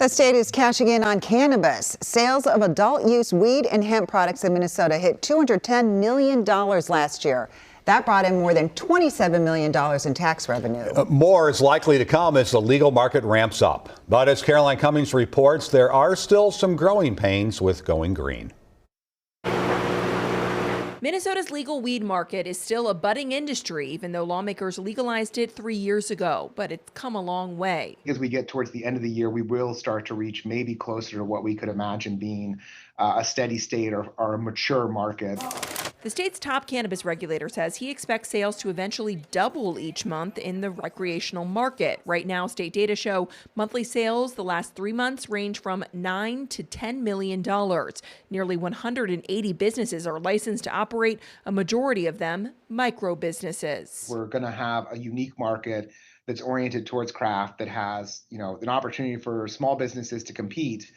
The state is cashing in on cannabis. Sales of adult-use weed and hemp products in Minnesota hit $210 million last year. That brought in more than $27 million in tax revenue. More is likely to come as the legal market ramps up. But as Caroline Cummings reports, there are still some growing pains with going green. Minnesota's legal weed market is still a budding industry, even though lawmakers legalized it 3 years ago. But it's come a long way. As we get towards the end of the year, we will start to reach maybe closer to what we could imagine being a steady state or a mature market. The state's top cannabis regulator says he expects sales to eventually double each month in the recreational market. Right now, state data show monthly sales the last 3 months range from $9 to $10 million. Nearly 180 businesses are licensed to operate, a majority of them micro businesses. We're going to have a unique market that's oriented towards craft, that has, an opportunity for small businesses to compete.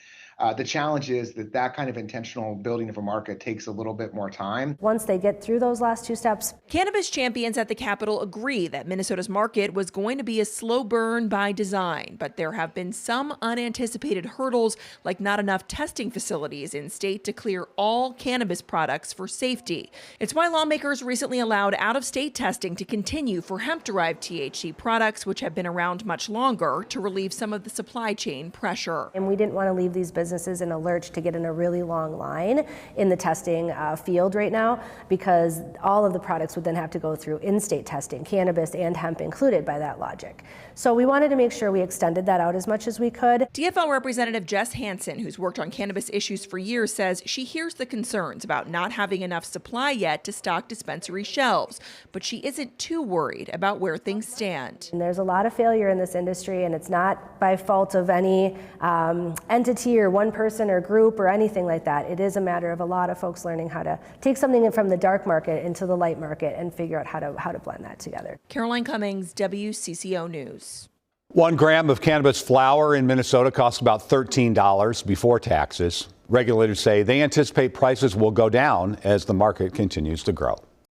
The challenge is that kind of intentional building of a market takes a little bit more time. Once they get through those last two steps. Cannabis champions at the Capitol agree that Minnesota's market was going to be a slow burn by design, but there have been some unanticipated hurdles, like not enough testing facilities in state to clear all cannabis products for safety. It's why lawmakers recently allowed out-of-state testing to continue for hemp-derived THC products, which have been around much longer, to relieve some of the supply chain pressure. And we didn't want to leave these businesses in a lurch to get in a really long line in the testing field right now, because all of the products would then have to go through in-state testing, cannabis and hemp included by that logic. So we wanted to make sure we extended that out as much as we could. DFL Representative Jess Hansen, who's worked on cannabis issues for years, says she hears the concerns about not having enough supply yet to stock dispensary shelves, but she isn't too worried about where things stand. And there's a lot of failure in this industry, and it's not by fault of any entity or one person or group or anything like that. It is a matter of a lot of folks learning how to take something from the dark market into the light market and figure out how to blend that together. Caroline Cummings, WCCO News. 1 gram of cannabis flower in Minnesota costs about $13 before taxes. Regulators say they anticipate prices will go down as the market continues to grow.